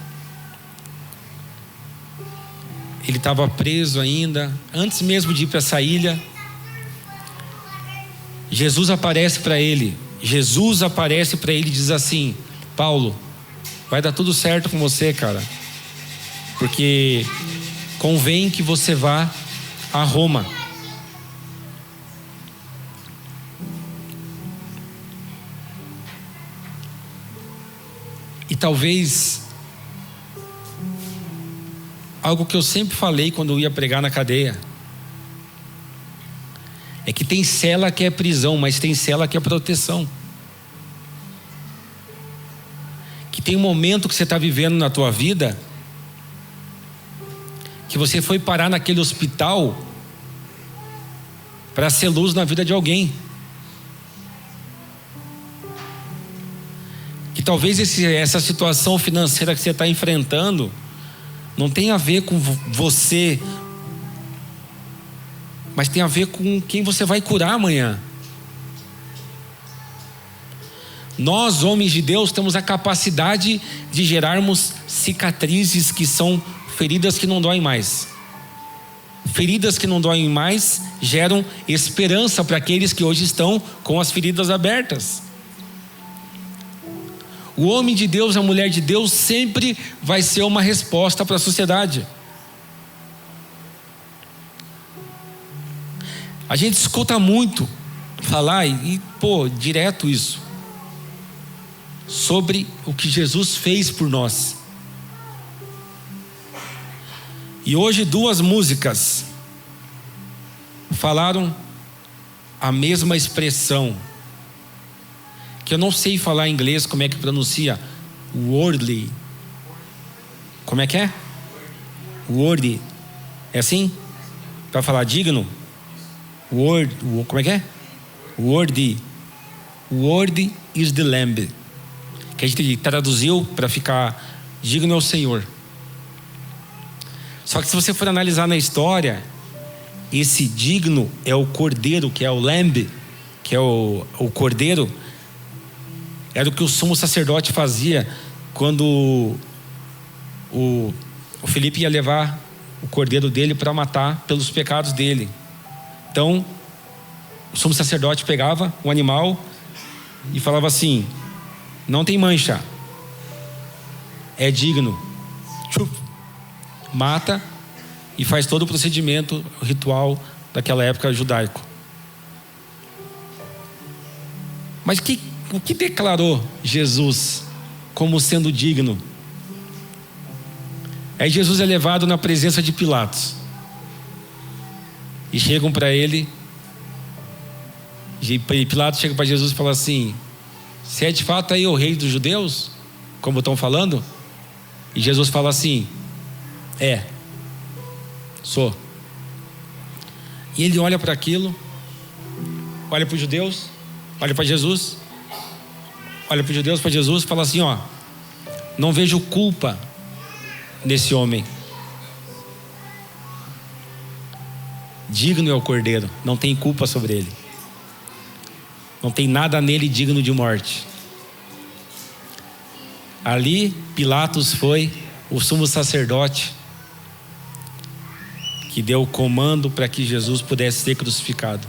ele estava preso ainda. Antes mesmo de ir para essa ilha, Jesus aparece para ele. Jesus aparece para ele e diz assim: Paulo, vai dar tudo certo com você, cara, porque convém que você vá a Roma. E talvez algo que eu sempre falei quando eu ia pregar na cadeia é que tem cela que é prisão, mas tem cela que é proteção. Que tem um momento que você está vivendo na tua vida que você foi parar naquele hospital para ser luz na vida de alguém. Que talvez essa situação financeira que você está enfrentando não tem a ver com você, mas tem a ver com quem você vai curar amanhã. Nós, homens de Deus, temos a capacidade de gerarmos cicatrizes que são feridas que não doem mais. Feridas que não doem mais geram esperança para aqueles que hoje estão com as feridas abertas. O homem de Deus, a mulher de Deus sempre vai ser uma resposta para a sociedade. A gente escuta muito falar direto isso, sobre o que Jesus fez por nós. E hoje 2 músicas falaram a mesma expressão, que eu não sei falar em inglês como é que pronuncia. Worldly. Como é que é? Worthy. É assim? Para falar digno? Como é que é? Worthy. Worthy is the Lamb. Que a gente traduziu para ficar digno é o Senhor. Só que se você for analisar na história, esse digno é o cordeiro, que é o Lamb, que é o cordeiro. Era o que o sumo sacerdote fazia quando o Felipe ia levar o cordeiro dele para matar pelos pecados dele. Então, o sumo sacerdote pegava o animal e falava assim: não tem mancha, é digno. Mata e faz todo o procedimento ritual daquela época judaico. Mas o que declarou Jesus como sendo digno? Aí Jesus é levado na presença de Pilatos. E chegam para ele. E Pilatos chega para Jesus e fala assim: você é de fato aí o rei dos judeus? Como estão falando? E Jesus fala assim: sou. E ele olha para aquilo, olha para os judeus, olha para Jesus, olha para os judeus, para Jesus, e fala assim: não vejo culpa nesse homem. Digno é o cordeiro, não tem culpa sobre ele, não tem nada nele digno de morte. Ali Pilatos foi o sumo sacerdote que deu o comando para que Jesus pudesse ser crucificado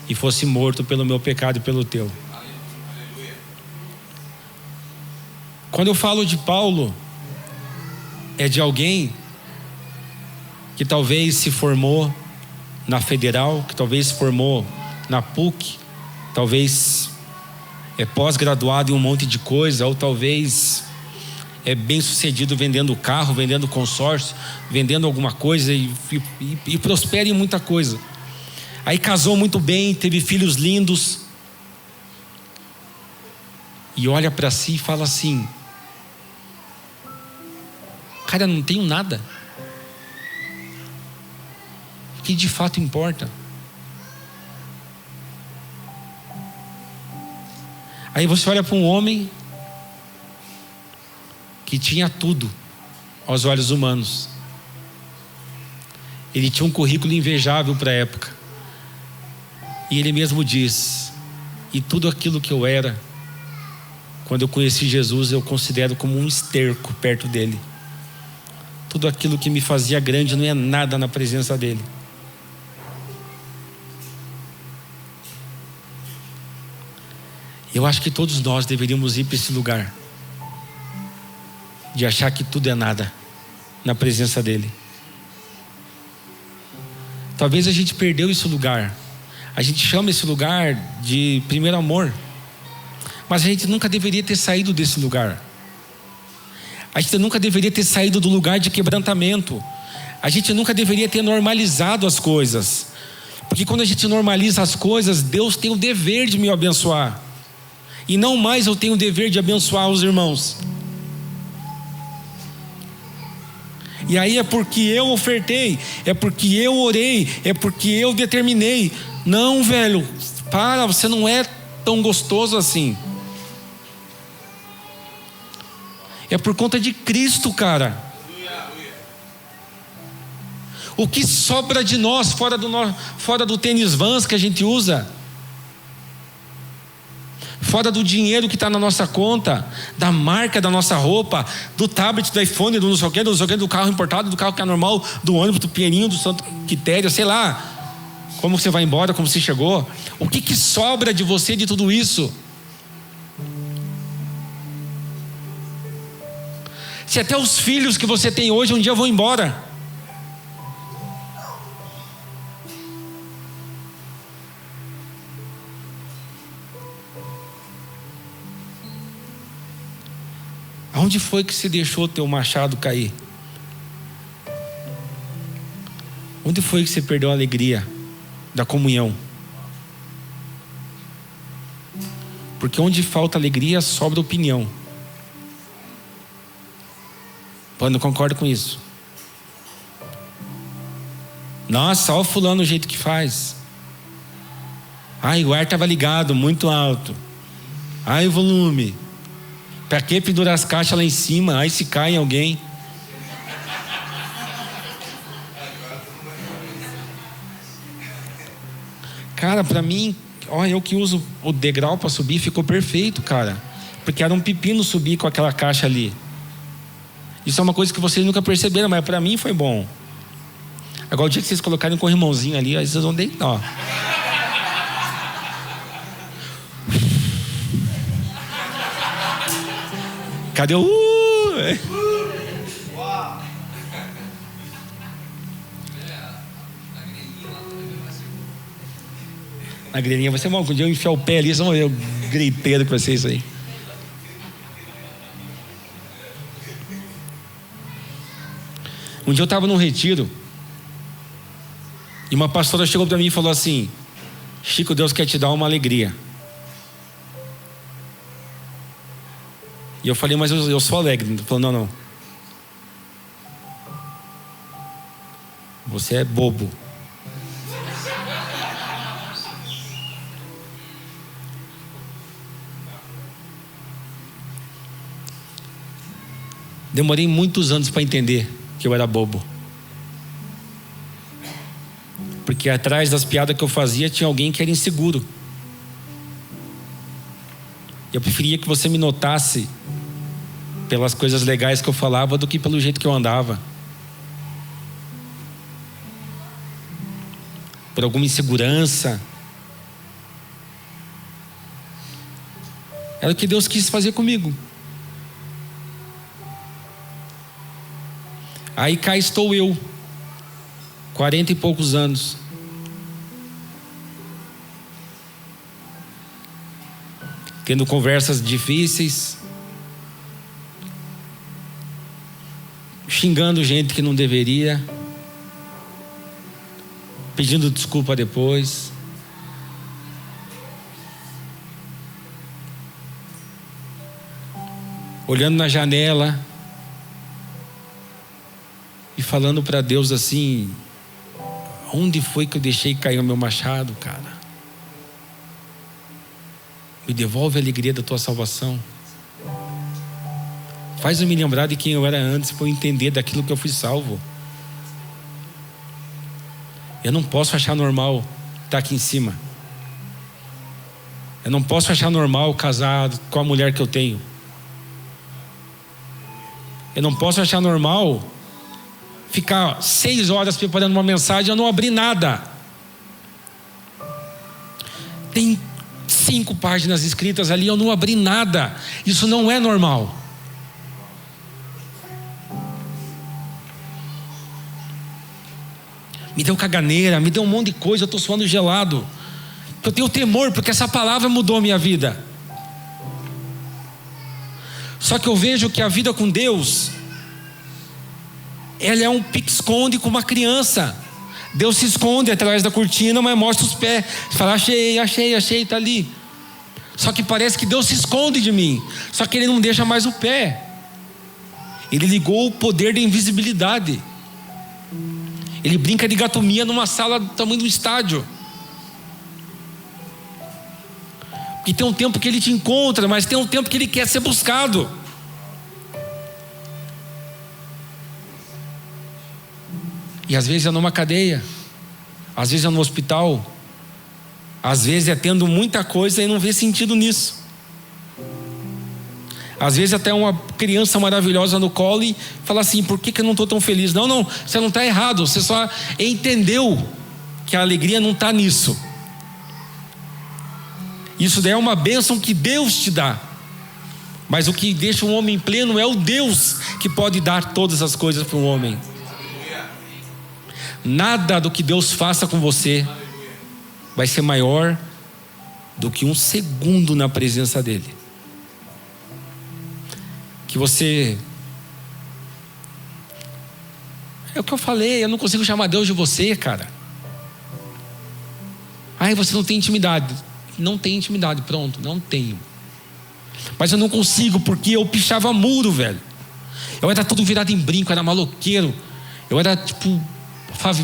e fosse morto pelo meu pecado e pelo teu. Quando eu falo de Paulo, é de alguém que talvez se formou na Federal, que talvez se formou na PUC, talvez é pós-graduado em um monte de coisa, ou talvez é bem sucedido vendendo carro, vendendo consórcio, vendendo alguma coisa e prospera em muita coisa. Aí casou muito bem, teve filhos lindos. E olha para si e fala assim: cara, não tenho nada. O que de fato importa? Aí você olha para um homem que tinha tudo aos olhos humanos. Ele tinha um currículo invejável para a época. E ele mesmo diz: e tudo aquilo que eu era, quando eu conheci Jesus, eu considero como um esterco perto dele. Tudo aquilo que me fazia grande não é nada na presença dele. Eu acho que todos nós deveríamos ir para esse lugar de achar que tudo é nada na presença dele. Talvez a gente perdeu esse lugar. A gente chama esse lugar de primeiro amor, mas a gente nunca deveria ter saído desse lugar. A gente nunca deveria ter saído do lugar de quebrantamento. A gente nunca deveria ter normalizado as coisas, porque quando a gente normaliza as coisas, Deus tem o dever de me abençoar, e não mais eu tenho o dever de abençoar os irmãos. E aí é porque eu ofertei, é porque eu orei, é porque eu determinei. Não, velho, para, você não é tão gostoso assim. É por conta de Cristo, cara. O que sobra de nós fora do tênis Vans que a gente usa, fora do dinheiro que está na nossa conta, da marca da nossa roupa, do tablet, do iPhone, do não sei o que, do carro importado, do carro que é normal, do ônibus, do Pinheirinho, do Santo Quitéria, sei lá, como você vai embora, como você chegou. O que sobra de você de tudo isso? Se até os filhos que você tem hoje um dia vão embora. Aonde foi que você deixou o teu machado cair? Onde foi que você perdeu a alegria da comunhão? Porque onde falta alegria, sobra opinião. Pô, não concordo com isso. Nossa, olha o fulano o jeito que faz. Ai, o ar estava ligado, muito alto. Ai, o volume. Para que pendurar as caixas lá em cima? Aí se cai em alguém. Cara, para mim, olha, eu que uso o degrau para subir, ficou perfeito, cara. Porque era um pepino subir com aquela caixa ali. Isso é uma coisa que vocês nunca perceberam, mas para mim foi bom. Agora o dia que vocês colocarem com o irmãozinho ali, aí vocês vão deitar, ó. Cadê o Na grelhinha vai ser bom. Um dia eu enfiar o pé ali, vocês vão ver o griteiro que vai ser isso aí. Um dia eu estava num retiro e uma pastora chegou para mim e falou assim: Chico, Deus quer te dar uma alegria. E eu falei: mas eu sou alegre. Ele falou: não. Você é bobo. Demorei muitos anos para entender que eu era bobo. Porque atrás das piadas que eu fazia tinha alguém que era inseguro. Eu preferia que você me notasse pelas coisas legais que eu falava do que pelo jeito que eu andava. Por alguma insegurança. Era o que Deus quis fazer comigo. Aí cá estou eu, 40 e poucos anos, tendo conversas difíceis, xingando gente que não deveria, pedindo desculpa depois. Olhando na janela e falando para Deus assim: onde foi que eu deixei cair o meu machado, cara? Me devolve a alegria da tua salvação. Faz eu me lembrar de quem eu era antes, para eu entender daquilo que eu fui salvo. Eu não posso achar normal estar aqui em cima. Eu não posso achar normal casar com a mulher que eu tenho. Eu não posso achar normal ficar 6 horas preparando uma mensagem e eu não abrir nada. Tem 5 páginas escritas ali, eu não abri nada. Isso não é normal. Me deu caganeira, me deu um monte de coisa, eu estou suando gelado. Eu tenho temor, porque essa palavra mudou a minha vida. Só que eu vejo que a vida com Deus, ela é um pique-esconde com uma criança. Deus se esconde atrás da cortina, mas mostra os pés. Fala: achei, está ali. Só que parece que Deus se esconde de mim. Só que Ele não deixa mais o pé. Ele ligou o poder da invisibilidade. Ele brinca de gatomia numa sala do tamanho do estádio. Porque tem um tempo que Ele te encontra, mas tem um tempo que Ele quer ser buscado. E às vezes é numa cadeia, às vezes é no hospital, às vezes é tendo muita coisa e não vê sentido nisso. Às vezes até uma criança maravilhosa no colo e fala assim: por que eu não estou tão feliz? Não, você não está errado, você só entendeu que a alegria não está nisso. Isso daí é uma bênção que Deus te dá. Mas o que deixa um homem pleno é o Deus que pode dar todas as coisas para um homem. Nada do que Deus faça com você vai ser maior do que um segundo na presença dEle. Que você... É o que eu falei, eu não consigo chamar Deus de você, cara. Ai, você não tem intimidade. Não tem intimidade, pronto, não tenho. Mas eu não consigo porque eu pichava muro, velho. Eu era todo virado em brinco, era maloqueiro. Eu era tipo...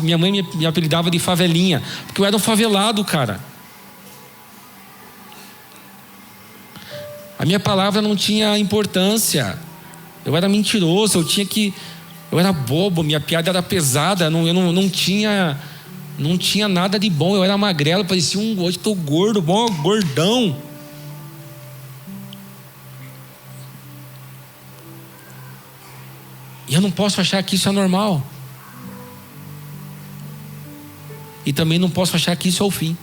Minha mãe me apelidava de favelinha, porque eu era um favelado, cara. A minha palavra não tinha importância. Eu era mentiroso, eu era bobo, minha piada era pesada, eu não tinha nada de bom. Eu era magrelo, parecia hoje estou gordo, bom, gordão. E eu não posso achar que isso é normal. E também não posso achar que isso é o fim.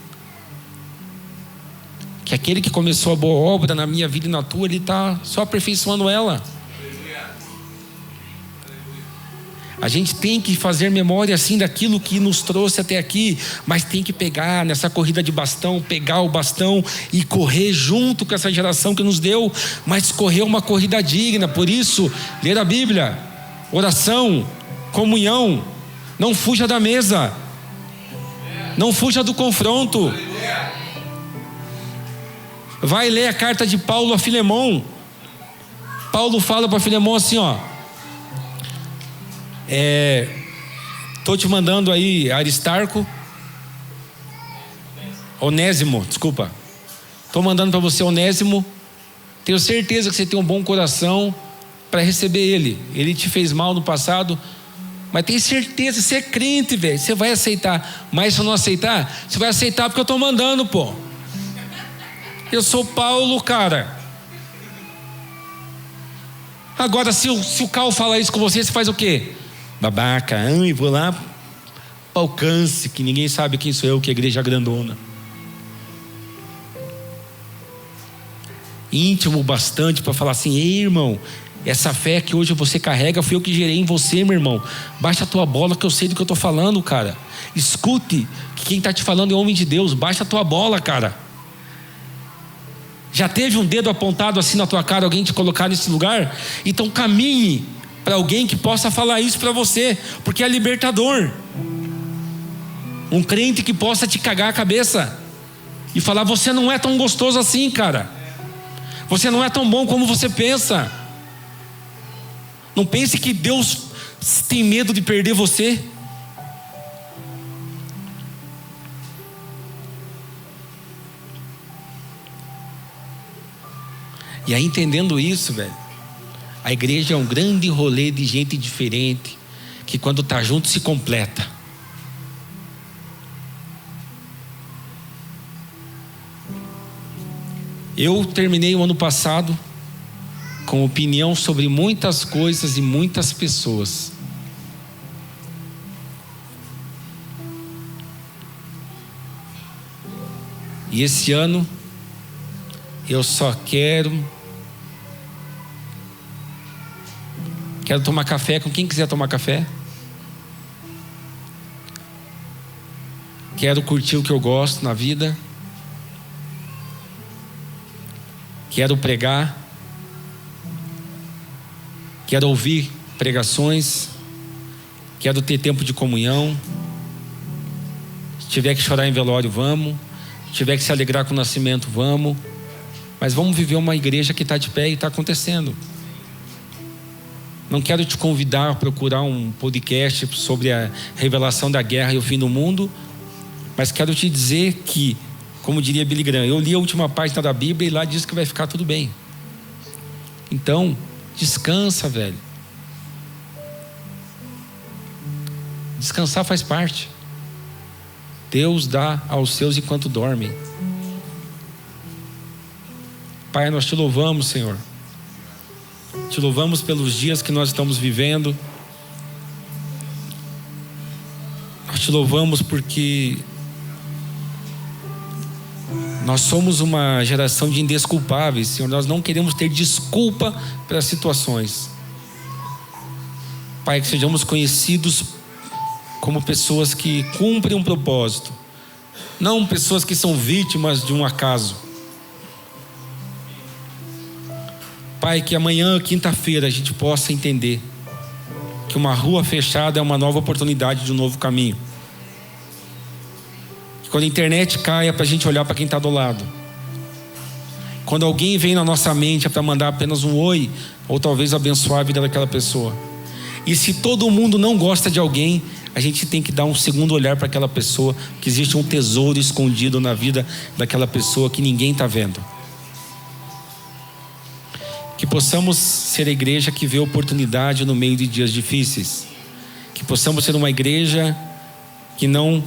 Que aquele que começou a boa obra na minha vida e na tua, Ele está só aperfeiçoando ela. A gente tem que fazer memória assim daquilo que nos trouxe até aqui, mas tem que pegar nessa corrida de bastão, pegar o bastão e correr junto com essa geração que nos deu, mas correr uma corrida digna. Por isso, ler a Bíblia, oração, comunhão, não fuja da mesa, não fuja do confronto. Vai ler a carta de Paulo a Filemão. Paulo fala para Filemão assim, ó: estou te mandando aí Onésimo, desculpa. Estou mandando para você Onésimo. Tenho certeza que você tem um bom coração para receber ele. Ele te fez mal no passado, mas tenho certeza, você é crente, velho, você vai aceitar. Mas se eu não aceitar, você vai aceitar porque eu estou mandando, pô. Eu sou Paulo, cara. Agora, se o Cal falar isso com você, você faz o quê? Babaca, e vou lá para alcance, que ninguém sabe quem sou eu, que é a igreja grandona. Íntimo bastante para falar assim: ei, irmão, essa fé que hoje você carrega, fui eu que gerei em você, meu irmão. Baixa a tua bola que eu sei do que eu estou falando, cara. Escute que quem está te falando é homem de Deus. Baixa a tua bola, cara. Já teve um dedo apontado assim na tua cara, alguém te colocar nesse lugar? Então caminhe para alguém que possa falar isso para você, porque é libertador. Um crente que possa te cagar a cabeça e falar: você não é tão gostoso assim, cara. Você não é tão bom como você pensa. Não pense que Deus tem medo de perder você. E aí, entendendo isso, velho, a igreja é um grande rolê de gente diferente, que quando está junto se completa. Eu terminei o ano passado com opinião sobre muitas coisas e muitas pessoas. E esse ano eu só quero tomar café com quem quiser tomar café. Quero curtir o que eu gosto na vida. Quero pregar. Quero ouvir pregações. Quero ter tempo de comunhão. Se tiver que chorar em velório, vamos. Se tiver que se alegrar com o nascimento, vamos. Mas vamos viver uma igreja que está de pé e está acontecendo. Não quero te convidar a procurar um podcast sobre a revelação da guerra e o fim do mundo, mas quero te dizer que, como diria Billy Graham, eu li a última página da Bíblia e lá diz que vai ficar tudo bem. Então, descansa, velho. Descansar faz parte. Deus dá aos seus enquanto dormem. Pai, nós te louvamos, Senhor. Te louvamos pelos dias que nós estamos vivendo. Nós te louvamos porque nós somos uma geração de indesculpáveis, Senhor. Nós não queremos ter desculpa para as situações. Pai, que sejamos conhecidos como pessoas que cumprem um propósito, não pessoas que são vítimas de um acaso. Pai, que amanhã, quinta-feira, a gente possa entender que uma rua fechada é uma nova oportunidade de um novo caminho. Que quando a internet caia, para a gente olhar para quem está do lado. Quando alguém vem na nossa mente é para mandar apenas um oi, ou talvez abençoar a vida daquela pessoa. E se todo mundo não gosta de alguém, a gente tem que dar um segundo olhar para aquela pessoa, que existe um tesouro escondido na vida daquela pessoa que ninguém está vendo. Que possamos ser a igreja que vê oportunidade no meio de dias difíceis. Que possamos ser uma igreja que não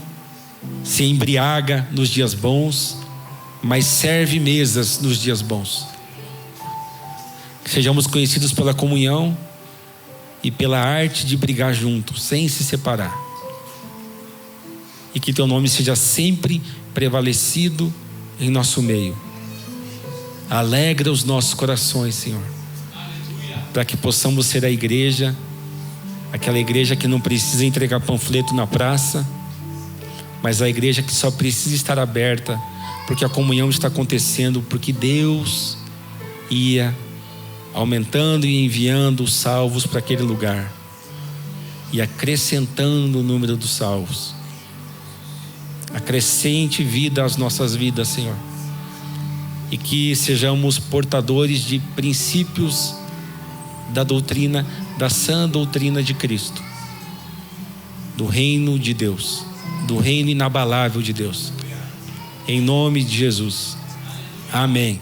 se embriaga nos dias bons, mas serve mesas nos dias bons. Que sejamos conhecidos pela comunhão e pela arte de brigar juntos, sem se separar. E que teu nome seja sempre prevalecido em nosso meio. Alegra os nossos corações, Senhor, para que possamos ser a igreja, aquela igreja que não precisa entregar panfleto na praça, mas a igreja que só precisa estar aberta, porque a comunhão está acontecendo, porque Deus ia aumentando e enviando os salvos para aquele lugar, e acrescentando o número dos salvos. Acrescente vida às nossas vidas, Senhor. E que sejamos portadores de princípios da doutrina, da sã doutrina de Cristo, do reino de Deus, do reino inabalável de Deus. Em nome de Jesus. Amém.